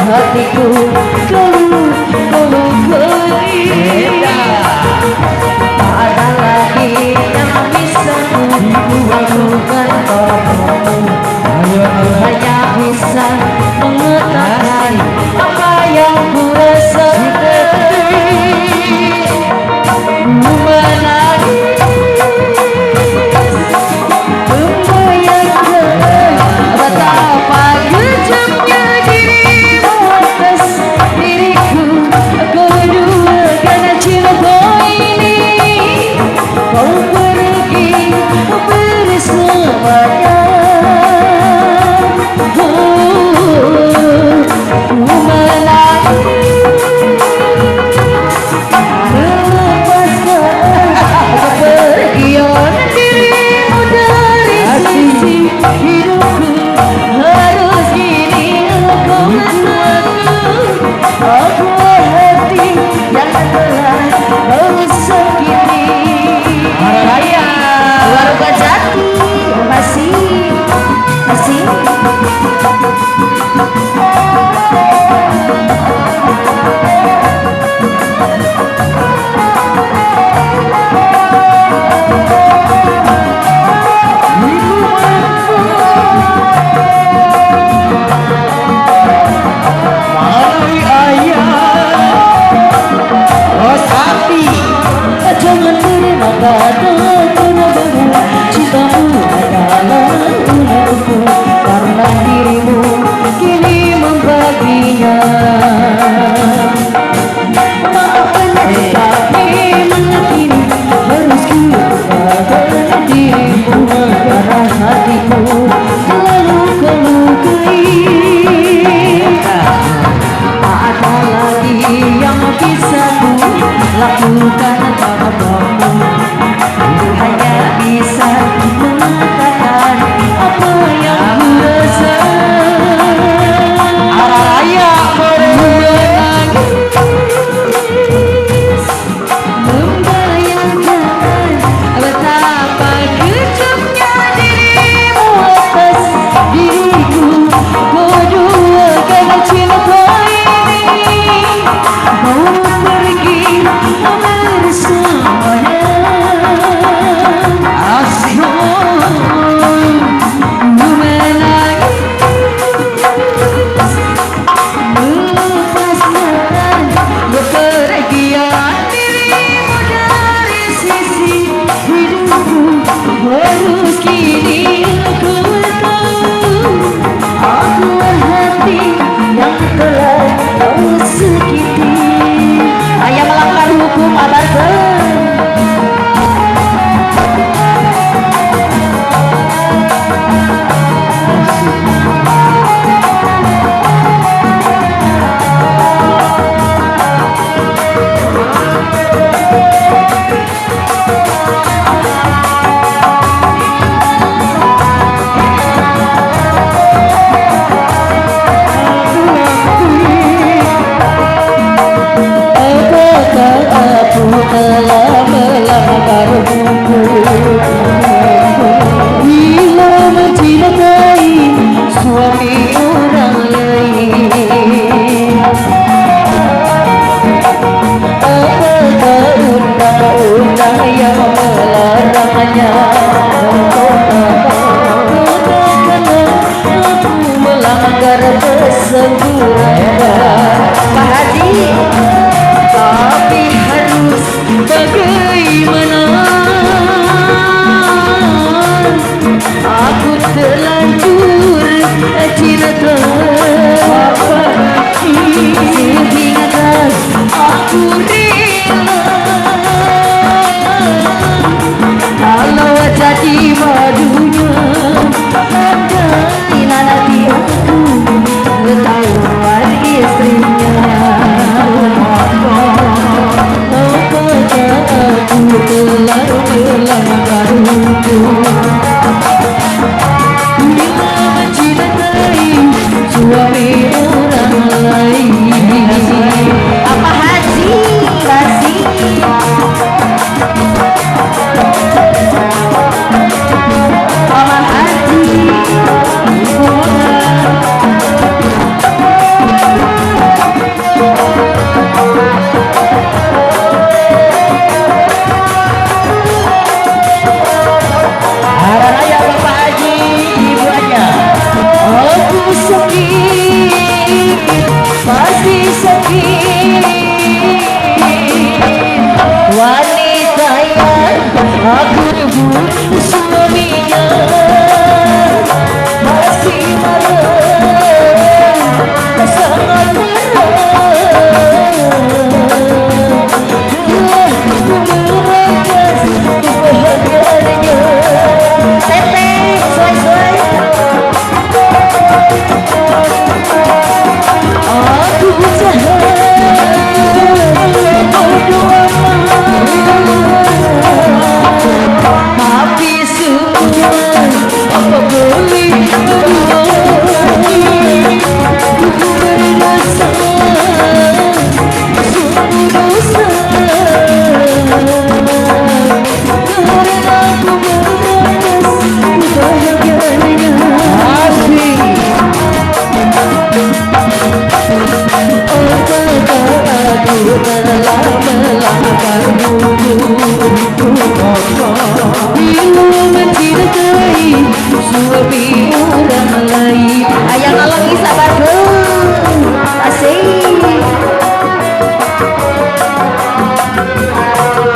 hatiku kau beda. Tak ada lagi yang bisa membuatkan kamu. Hanya bisa mengatakan apa yang ku rasakan. Menangis membayangkan betapa kejamnya dirimu atas diriku. Kedua karena cinta ini kau pergi bersamanya. Lakukan apa-apamu, hanya bisa mengatakan apa yang ku rasa. Araya menangis membayangkan betapa kejamnya dirimu atas diriku. Kedua karena cinta ini kau pergi bersamanya. Asik menangis melepaskan kepergian dirimu dari sisi hidupku. Baru kini aku tahu akulah hati yang telah kau sakiti. Ayah melanggar hukum abarkan. Telah melanggar hukum bila mencintai suami orang lain. Apakah undang-undang yang melarangnya? Katakanlah aku melanggar persatuan Pak Haji. Tapi harus bagaimana? Aku terlanjur cinta sehingga aku rela kalau jadi madunya andai nanti aku ketahuan istrinya. Aku telah melanggar hukum bila mencintai suaminya masih marah, sangat suami orang lain. Ayah nolongi sabar asik.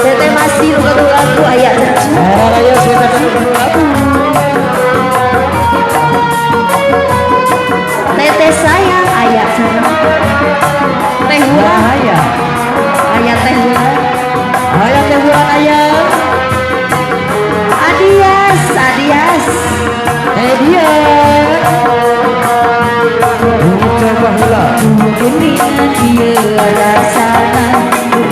Tete masih luka-luka ayah. Ayah saya Tete sayang ayah. Teh bulan ayah. Ayah teh bulan. Ayah teh bulan ayah. Adias, adias. Dia dunia dia rasana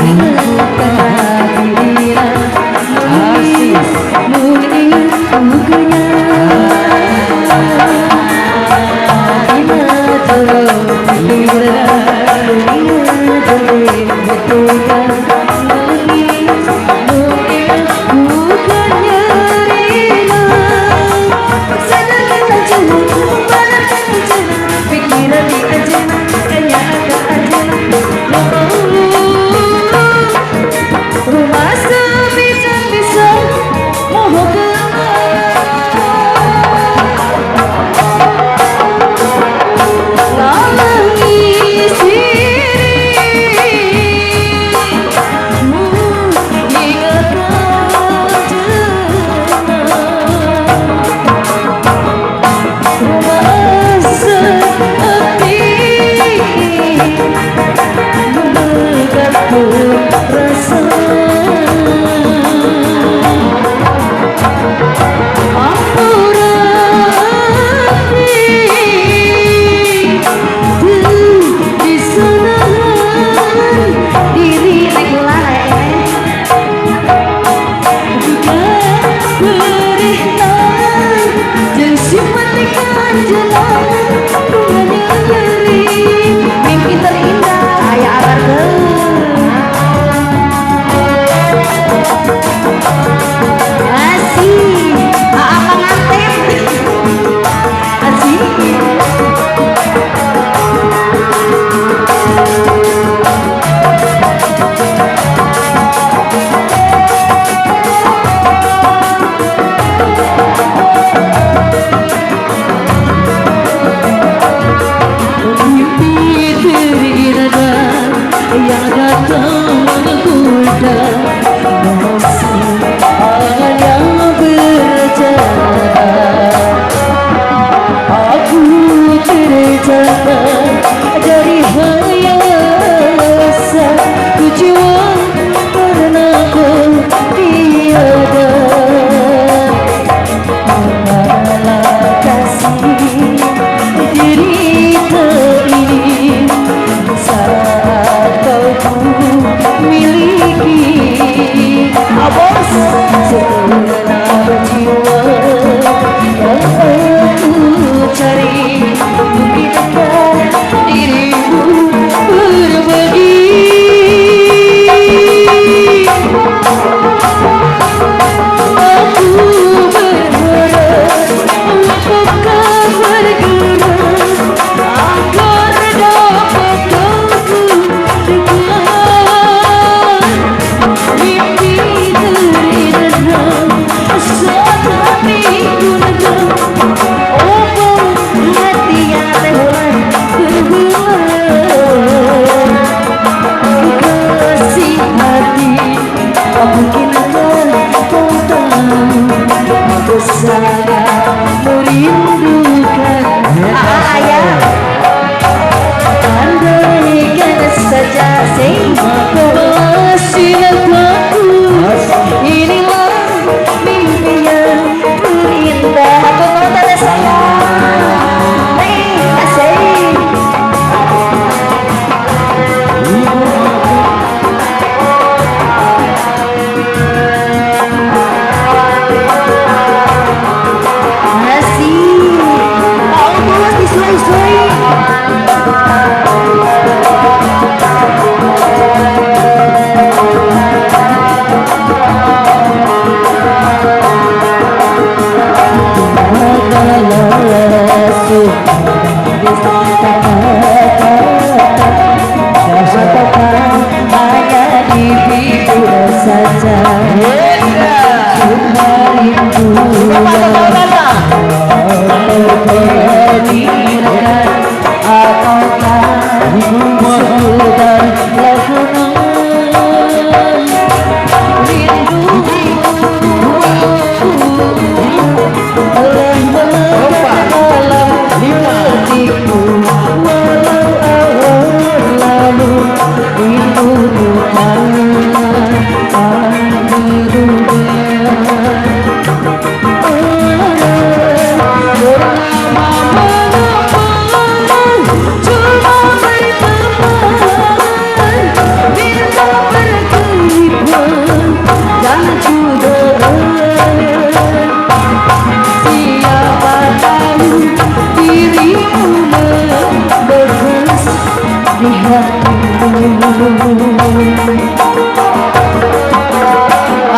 ingat kehadiran Asis dosa merindukan ayah. Andaikan saja masih aku, inilah mimpi yang terindah. Aku mau tanda sayang, asik. Asik, mau tulis disuai-suai. Hanya di pikiran saja, cuma rindu terpikirkan ataukah sekedar lakonan rindu telah melekat dalam hatiku. Walau awal lalu rindu bukan menduga.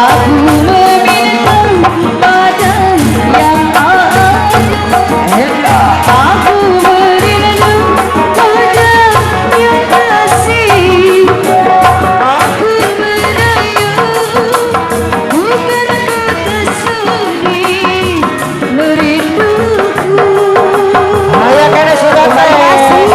Aku meminta pada yang ada, aku merindu pada yang kasih, aku merayu bukan kata sunyi merinduku. Ayo kena sudah kasih.